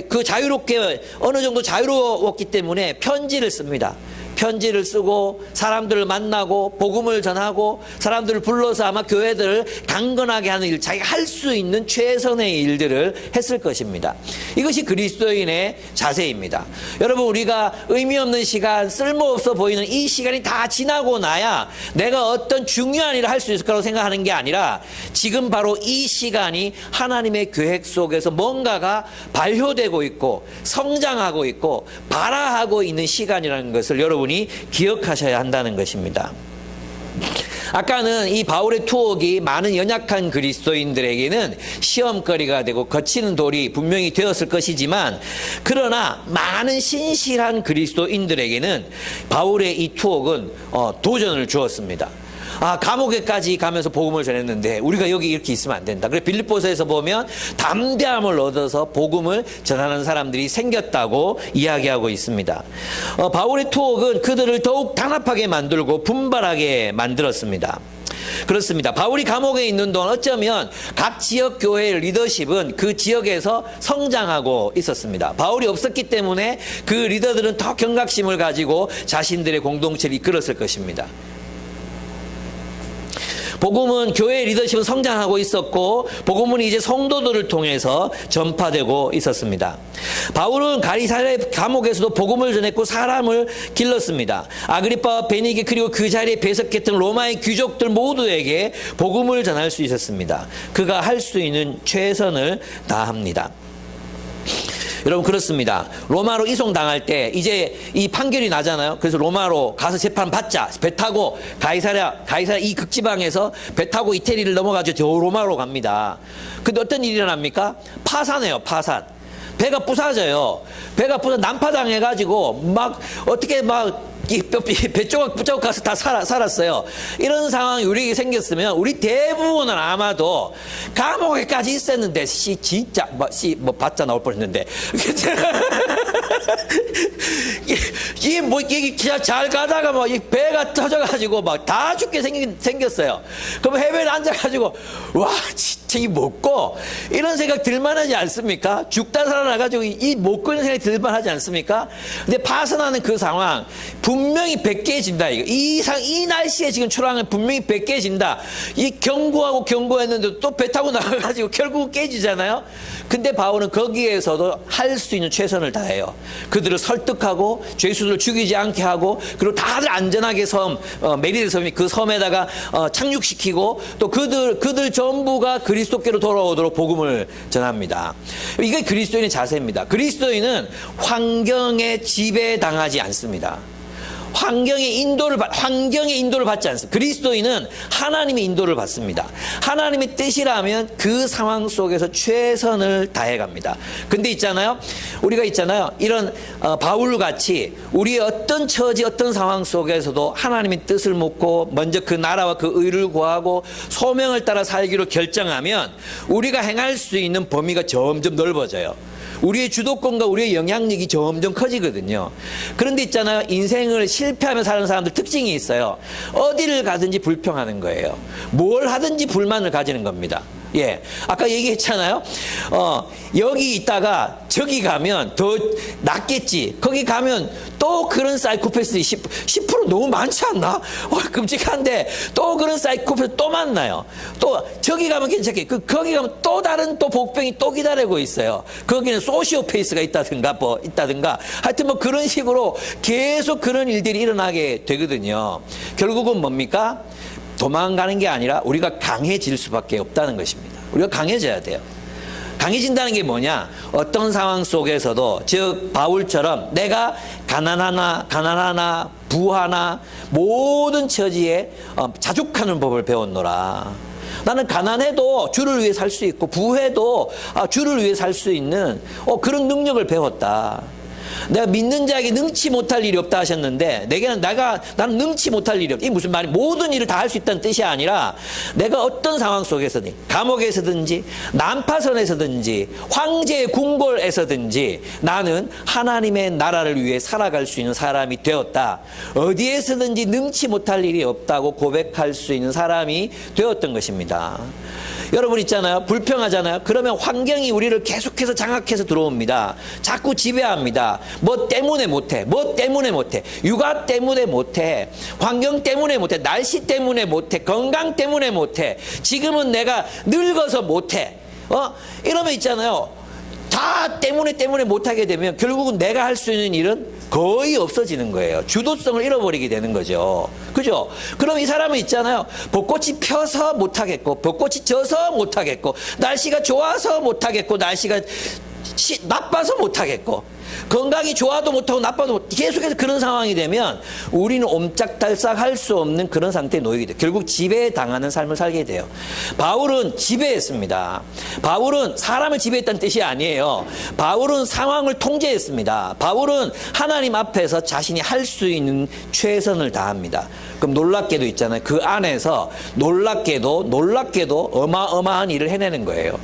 [SPEAKER 1] 그 자유롭게 어느 정도 자유로웠기 때문에 편지를 씁니다. 편지를 쓰고 사람들을 만나고 복음을 전하고 사람들을 불러서 아마 교회들을 강건하게 하는 일, 자기가 할 수 있는 최선의 일들을 했을 것입니다. 이것이 그리스도인의 자세입니다. 여러분, 우리가 의미 없는 시간, 쓸모없어 보이는 이 시간이 다 지나고 나야 내가 어떤 중요한 일을 할 수 있을 거라고 생각하는 게 아니라 지금 바로 이 시간이 하나님의 계획 속에서 뭔가가 발효되고 있고 성장하고 있고 발화하고 있는 시간이라는 것을 여러분이 기억하셔야 한다는 것입니다. 아까는 이 바울의 투옥이 많은 연약한 그리스도인들에게는 시험거리가 되고 거치는 돌이 분명히 되었을 것이지만, 그러나 많은 신실한 그리스도인들에게는 바울의 이 투옥은 도전을 주었습니다. 감옥에까지 가면서 복음을 전했는데 우리가 여기 이렇게 있으면 안 된다. 그래서 빌립보서에서 보면 담대함을 얻어서 복음을 전하는 사람들이 생겼다고 이야기하고 있습니다. 바울의 투옥은 그들을 더욱 단합하게 만들고 분발하게 만들었습니다. 그렇습니다. 바울이 감옥에 있는 동안 어쩌면 각 지역 교회의 리더십은 그 지역에서 성장하고 있었습니다. 바울이 없었기 때문에 그 리더들은 더 경각심을 가지고 자신들의 공동체를 이끌었을 것입니다. 복음은 교회의 리더십은 성장하고 있었고 복음은 이제 성도들을 통해서 전파되고 있었습니다. 바울은 가이사랴 감옥에서도 복음을 전했고 사람을 길렀습니다. 아그리빠와 베니게 그리고 그 자리에 배석했던 로마의 귀족들 모두에게 복음을 전할 수 있었습니다. 그가 할 수 있는 최선을 다합니다. 여러분 그렇습니다. 로마로 이송당할 때 이제 이 판결이 나잖아요. 그래서 로마로 가서 재판 받자. 배 타고 가이사랴 이 극지방에서 배 타고 이태리를 넘어가지고 저 로마로 갑니다. 근데 어떤 일이 일어납니까? 파산해요. 파산. 배가 부서져요. 배가 부서 난파당해가지고 막 어떻게 막 배 조각 가서 다 살았어요. 이런 상황이 우리에게 생겼으면 우리 대부분은 아마도 감옥에까지 있었는데 진짜 뭐 바자 나올 뻔했는데 이게 잘 가다가 뭐 이 배가 터져가지고 막 다 죽게 생겼어요. 그럼 해변에 앉아가지고 와 진짜 이 먹고 이런 생각 들만하지 않습니까? 죽다 살아나가지고 이 먹고 있는 생각이 들만하지 않습니까? 근데 파산하는 그 상황 분명히 베껴진다. 이 날씨에 지금 초랑은 분명히 베껴진다. 이 경고했는데 또 배 타고 나가가지고 결국은 깨지잖아요. 근데 바울은 거기에서도 할 수 있는 최선을 다해요. 그들을 설득하고 죄수들을 죽이지 않게 하고 그리고 다들 안전하게 메리데 섬이 그 섬에다가 착륙시키고 또 그들 전부가 그리스도께로 돌아오도록 복음을 전합니다. 이게 그리스도인의 자세입니다. 그리스도인은 환경에 지배당하지 않습니다. 환경의 인도를 받지 않습니다. 그리스도인은 하나님의 인도를 받습니다. 하나님의 뜻이라면 그 상황 속에서 최선을 다해갑니다. 근데 우리가 이런 바울 같이 우리의 어떤 처지 어떤 상황 속에서도 하나님의 뜻을 묻고 먼저 그 나라와 그 의를 구하고 소명을 따라 살기로 결정하면 우리가 행할 수 있는 범위가 점점 넓어져요. 우리의 주도권과 우리의 영향력이 점점 커지거든요. 그런데 인생을 실패하며 사는 사람들 특징이 있어요. 어디를 가든지 불평하는 거예요. 뭘 하든지 불만을 가지는 겁니다. 예. 아까 얘기했잖아요. 여기 있다가 저기 가면 더 낫겠지. 거기 가면 또 그런 사이코패스 10% 너무 많지 않나? 끔찍한데 또 그런 사이코패스 또 만나요. 또 저기 가면 괜찮게. 거기 가면 또 다른 또 복병이 또 기다리고 있어요. 거기는 소시오패스가 있다든가 하여튼 뭐 그런 식으로 계속 그런 일들이 일어나게 되거든요. 결국은 뭡니까? 도망가는 게 아니라 우리가 강해질 수밖에 없다는 것입니다. 우리가 강해져야 돼요. 강해진다는 게 뭐냐? 어떤 상황 속에서도 즉 바울처럼 내가 가난하나 부하나 모든 처지에 자족하는 법을 배웠노라. 나는 가난해도 주를 위해 살 수 있고 부해도 주를 위해 살 수 있는 그런 능력을 배웠다. 내가 믿는 자에게 능치 못할 일이 없다 하셨는데 나는 능치 못할 일이 없다. 이 무슨 말이 모든 일을 다 할 수 있다는 뜻이 아니라 내가 어떤 상황 속에서든 감옥에서든지 난파선에서든지 황제의 궁궐에서든지 나는 하나님의 나라를 위해 살아갈 수 있는 사람이 되었다. 어디에서든지 능치 못할 일이 없다고 고백할 수 있는 사람이 되었던 것입니다. 여러분 불평하잖아요. 그러면 환경이 우리를 계속해서 장악해서 들어옵니다. 자꾸 지배합니다. 뭐 때문에 못해. 육아 때문에 못해. 환경 때문에 못해. 날씨 때문에 못해. 건강 때문에 못해. 지금은 내가 늙어서 못해. 이러면 다 때문에 못하게 되면 결국은 내가 할 수 있는 일은 거의 없어지는 거예요. 주도성을 잃어버리게 되는 거죠. 그죠? 그럼 이 사람은 벚꽃이 펴서 못하겠고, 벚꽃이 져서 못하겠고, 날씨가 좋아서 못하겠고, 날씨가 나빠서 못하겠고, 건강이 좋아도 못하고 나빠도 못하고 계속해서 그런 상황이 되면 우리는 옴짝달싹 할 수 없는 그런 상태에 놓이게 돼요. 결국 지배당하는 삶을 살게 돼요. 바울은 지배했습니다. 바울은 사람을 지배했다는 뜻이 아니에요. 바울은 상황을 통제했습니다. 바울은 하나님 앞에서 자신이 할 수 있는 최선을 다합니다. 그럼 놀랍게도 그 안에서 놀랍게도 어마어마한 일을 해내는 거예요.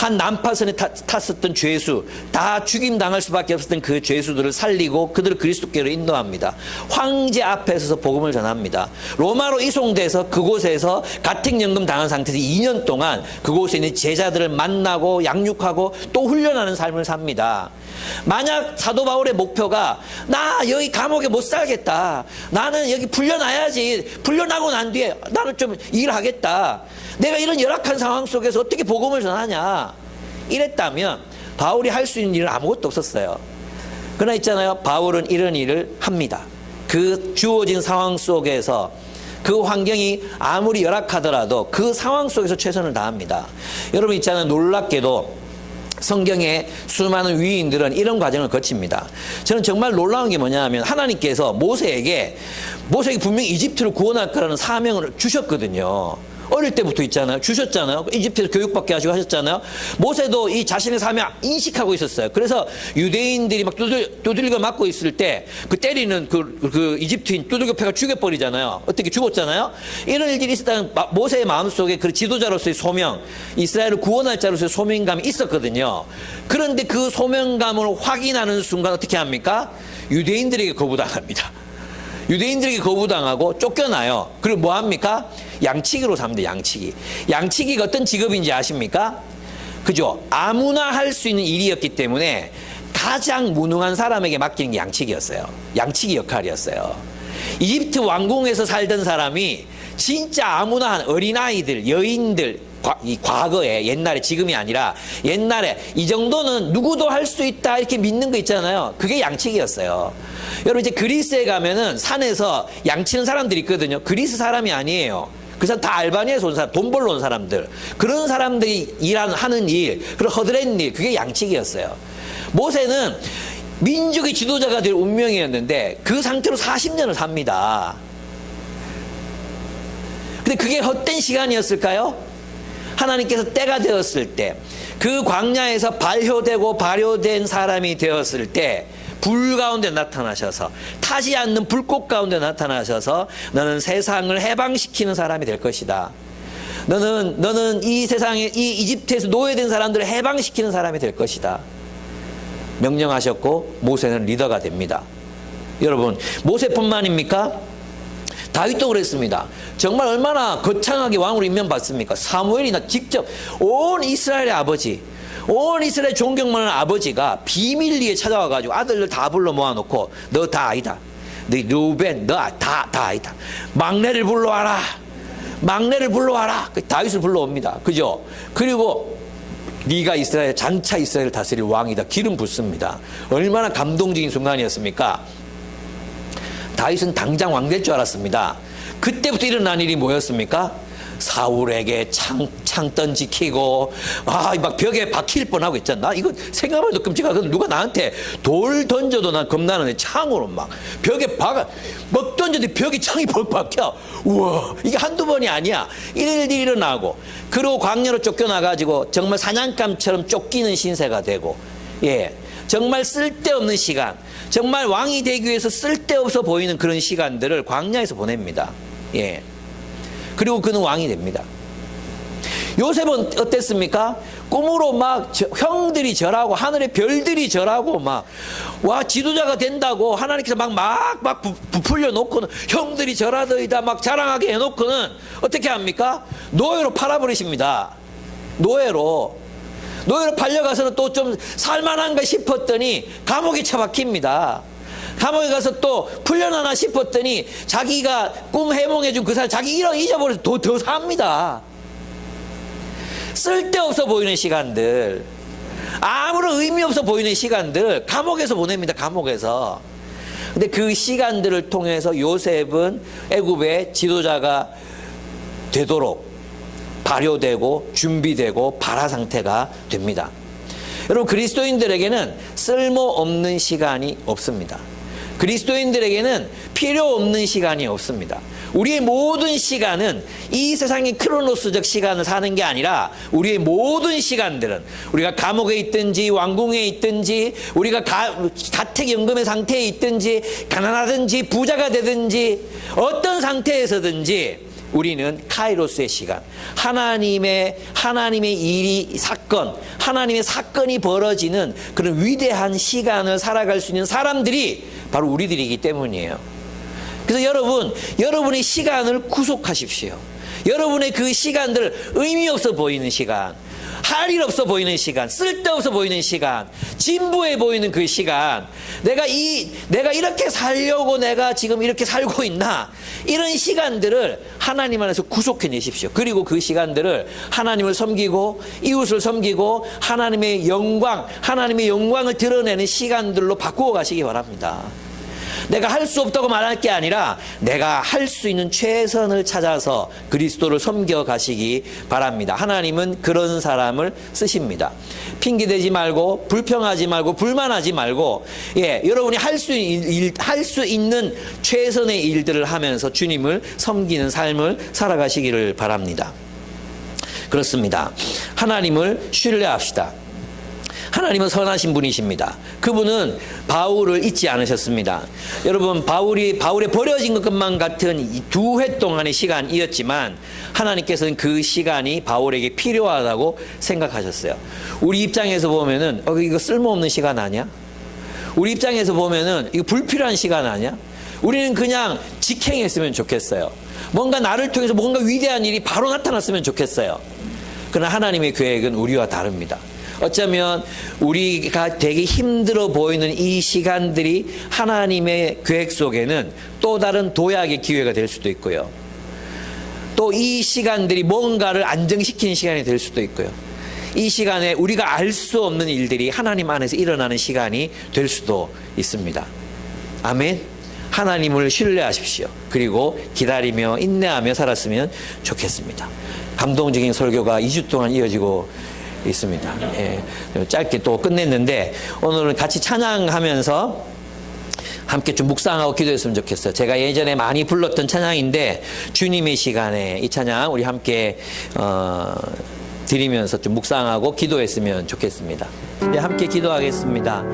[SPEAKER 1] 한 난파선에 탔었던 죄수, 다 죽임당할 수밖에 없었던 그 죄수들을 살리고 그들을 그리스도께로 인도합니다. 황제 앞에 서서 복음을 전합니다. 로마로 이송돼서 그곳에서 가택연금 당한 상태에서 2년 동안 그곳에 있는 제자들을 만나고 양육하고 또 훈련하는 삶을 삽니다. 만약 사도 바울의 목표가 나 여기 감옥에 못 살겠다. 나는 여기 풀려나야지. 풀려나고 난 뒤에 나는 좀 일하겠다. 내가 이런 열악한 상황 속에서 어떻게 복음을 전하냐. 이랬다면 바울이 할 수 있는 일은 아무것도 없었어요. 그러나 바울은 이런 일을 합니다. 그 주어진 상황 속에서 그 환경이 아무리 열악하더라도 그 상황 속에서 최선을 다합니다. 여러분 놀랍게도 성경의 수많은 위인들은 이런 과정을 거칩니다. 저는 정말 놀라운 게 뭐냐 하면 하나님께서 모세에게 분명히 이집트를 구원할 거라는 사명을 주셨거든요. 어릴 때부터 있잖아요. 주셨잖아요. 이집트에서 교육받게 하시고 하셨잖아요. 모세도 이 자신의 사명 인식하고 있었어요. 그래서 유대인들이 막 두들겨 맞고 있을 때 그 때리는 그 이집트인 두들겨 패가 죽여버리잖아요. 어떻게 죽었잖아요. 이런 일들이 있었다는 모세의 마음속에 그 지도자로서의 소명, 이스라엘을 구원할 자로서의 소명감이 있었거든요. 그런데 그 소명감을 확인하는 순간 어떻게 합니까? 유대인들에게 거부당합니다. 유대인들에게 거부당하고 쫓겨나요. 그리고 뭐 합니까? 양치기로 삽니다. 양치기가 어떤 직업인지 아십니까? 그죠? 아무나 할 수 있는 일이었기 때문에 가장 무능한 사람에게 맡기는 게 양치기였어요. 양치기 역할이었어요. 이집트 왕궁에서 살던 사람이 진짜 아무나 한 어린아이들, 여인들, 과거에, 옛날에, 지금이 아니라 옛날에 이 정도는 누구도 할 수 있다 이렇게 믿는 거 있잖아요. 그게 양치기였어요. 여러분 이제 그리스에 가면은 산에서 양치는 사람들이 있거든요. 그리스 사람이 아니에요. 그 사람 다 알바니아에서 온 사람, 돈 벌러 온 사람들. 그런 사람들이 하는 일, 그런 허드렛 일, 그게 양치기였어요. 모세는 민족의 지도자가 될 운명이었는데 그 상태로 40년을 삽니다. 근데 그게 헛된 시간이었을까요? 하나님께서 때가 되었을 때, 그 광야에서 발효된 사람이 되었을 때 불 가운데 나타나셔서, 타지 않는 불꽃 가운데 나타나셔서 너는 세상을 해방시키는 사람이 될 것이다. 너는 이 세상에, 이 이집트에서 노예된 사람들을 해방시키는 사람이 될 것이다. 명령하셨고 모세는 리더가 됩니다. 여러분, 모세뿐만입니까? 다윗도 그랬습니다. 정말 얼마나 거창하게 왕으로 임명받습니까? 사무엘이나 직접 온 이스라엘의 아버지, 온 이스라엘 존경만한 아버지가 비밀리에 찾아와가지고 아들들 다 불러 모아놓고 너 다 아니다. 너 르우벤 너 다 아니다. 막내를 불러와라. 다윗을 불러옵니다. 그죠? 그리고 네가 장차 이스라엘을 다스릴 왕이다. 기름 붓습니다. 얼마나 감동적인 순간이었습니까? 다윗은 당장 왕 될 줄 알았습니다. 그때부터 일어난 일이 뭐였습니까? 사울에게 창 던지키고 막 벽에 박힐 뻔하고 있잖아. 이거 생각만 해도 끔찍하거든. 누가 나한테 돌 던져도 난 겁나는데 창으로 막 벽에 막 던져도 벽에 창이 벌 박혀. 우와, 이게 한두 번이 아니야. 이런 일들이 일어나고, 그리고 광야로 쫓겨나가지고 정말 사냥감처럼 쫓기는 신세가 되고, 정말 쓸데없는 시간, 정말 왕이 되기 위해서 쓸데없어 보이는 그런 시간들을 광야에서 보냅니다. 그리고 그는 왕이 됩니다. 요셉은 어땠습니까? 꿈으로 막 형들이 절하고 하늘의 별들이 절하고 지도자가 된다고 하나님께서 막 부풀려 놓고는 형들이 절하더이다 막 자랑하게 해놓고는 어떻게 합니까? 노예로 팔아버리십니다. 노예로 팔려가서는 또 좀 살만한가 싶었더니 감옥에 처박힙니다. 감옥에 가서 또 풀려나나 싶었더니 자기가 꿈 해몽해준 그 사람 자기 잊어버려서 더 삽니다. 쓸데없어 보이는 시간들, 아무런 의미 없어 보이는 시간들 감옥에서 보냅니다. 감옥에서. 근데 그 시간들을 통해서 요셉은 애굽의 지도자가 되도록 발효되고 준비되고 발화 상태가 됩니다. 여러분, 그리스도인들에게는 쓸모없는 시간이 없습니다. 그리스도인들에게는 필요 없는 시간이 없습니다. 우리의 모든 시간은 이 세상의 크로노스적 시간을 사는 게 아니라 우리의 모든 시간들은 우리가 감옥에 있든지 왕궁에 있든지 우리가 가택연금의 상태에 있든지 가난하든지 부자가 되든지 어떤 상태에서든지 우리는 카이로스의 시간, 하나님의 하나님의 사건이 벌어지는 그런 위대한 시간을 살아갈 수 있는 사람들이 바로 우리들이기 때문이에요. 그래서 여러분의 시간을 구속하십시오. 여러분의 그 시간들, 의미 없어 보이는 시간, 할 일 없어 보이는 시간, 쓸데없어 보이는 시간, 진부해 보이는 그 시간, 내가 이렇게 살려고 내가 지금 이렇게 살고 있나, 이런 시간들을 하나님 안에서 구속해 내십시오. 그리고 그 시간들을 하나님을 섬기고 이웃을 섬기고 하나님의 영광을 드러내는 시간들로 바꾸어 가시기 바랍니다. 내가 할 수 없다고 말할 게 아니라 내가 할 수 있는 최선을 찾아서 그리스도를 섬겨 가시기 바랍니다. 하나님은 그런 사람을 쓰십니다. 핑계대지 말고 불평하지 말고 불만하지 말고 여러분이 할 수 있는 최선의 일들을 하면서 주님을 섬기는 삶을 살아가시기를 바랍니다. 그렇습니다. 하나님을 신뢰합시다. 하나님은 선하신 분이십니다. 그분은 바울을 잊지 않으셨습니다. 여러분, 바울의 버려진 것만 같은 이 2회 동안의 시간이었지만 하나님께서는 그 시간이 바울에게 필요하다고 생각하셨어요. 우리 입장에서 보면은 이거 쓸모없는 시간 아니야? 우리 입장에서 보면은 이거 불필요한 시간 아니야? 우리는 그냥 직행했으면 좋겠어요. 뭔가 나를 통해서 뭔가 위대한 일이 바로 나타났으면 좋겠어요. 그러나 하나님의 계획은 우리와 다릅니다. 어쩌면 우리가 되게 힘들어 보이는 이 시간들이 하나님의 계획 속에는 또 다른 도약의 기회가 될 수도 있고요. 또 이 시간들이 뭔가를 안정시키는 시간이 될 수도 있고요. 이 시간에 우리가 알 수 없는 일들이 하나님 안에서 일어나는 시간이 될 수도 있습니다. 아멘. 하나님을 신뢰하십시오. 그리고 기다리며 인내하며 살았으면 좋겠습니다. 감동적인 설교가 2주 동안 이어지고 있습니다. 짧게 또 끝냈는데 오늘은 같이 찬양하면서 함께 좀 묵상하고 기도했으면 좋겠어요. 제가 예전에 많이 불렀던 찬양인데 주님의 시간에 이 찬양 우리 함께 드리면서 좀 묵상하고 기도했으면 좋겠습니다. 네, 함께 기도하겠습니다.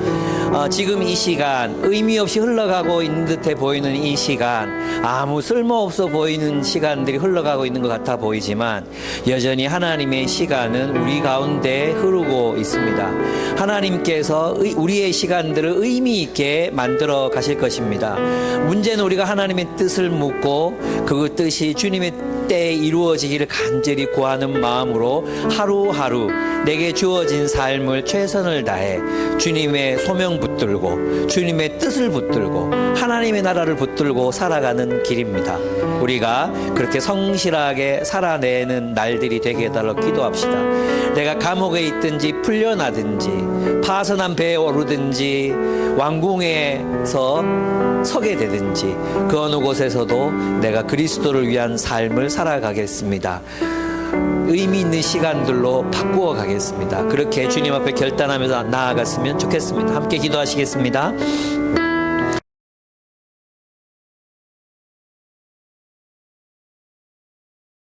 [SPEAKER 1] 지금 이 시간 의미 없이 흘러가고 있는 듯해 보이는 이 시간, 아무 쓸모없어 보이는 시간들이 흘러가고 있는 것 같아 보이지만 여전히 하나님의 시간은 우리 가운데 흐르고 있습니다. 하나님께서 우리의 시간들을 의미 있게 만들어 가실 것입니다. 문제는 우리가 하나님의 뜻을 묻고 그 뜻이 주님의 때에 이루어지기를 간절히 구하는 마음으로 하루하루 내게 주어진 삶을 최선을 다해 주님의 소명 붙들고 주님의 뜻을 붙들고 하나님의 나라를 붙들고 살아가는 길입니다. 우리가 그렇게 성실하게 살아내는 날들이 되게 해달라고 기도합시다. 내가 감옥에 있든지 풀려나든지 파선한 배에 오르든지 왕궁에서 서게 되든지 그 어느 곳에서도 내가 그리스도를 위한 삶을 살아가겠습니다. 의미 있는 시간들로 바꾸어 가겠습니다. 그렇게 주님 앞에 결단하면서 나아갔으면 좋겠습니다. 함께 기도하시겠습니다.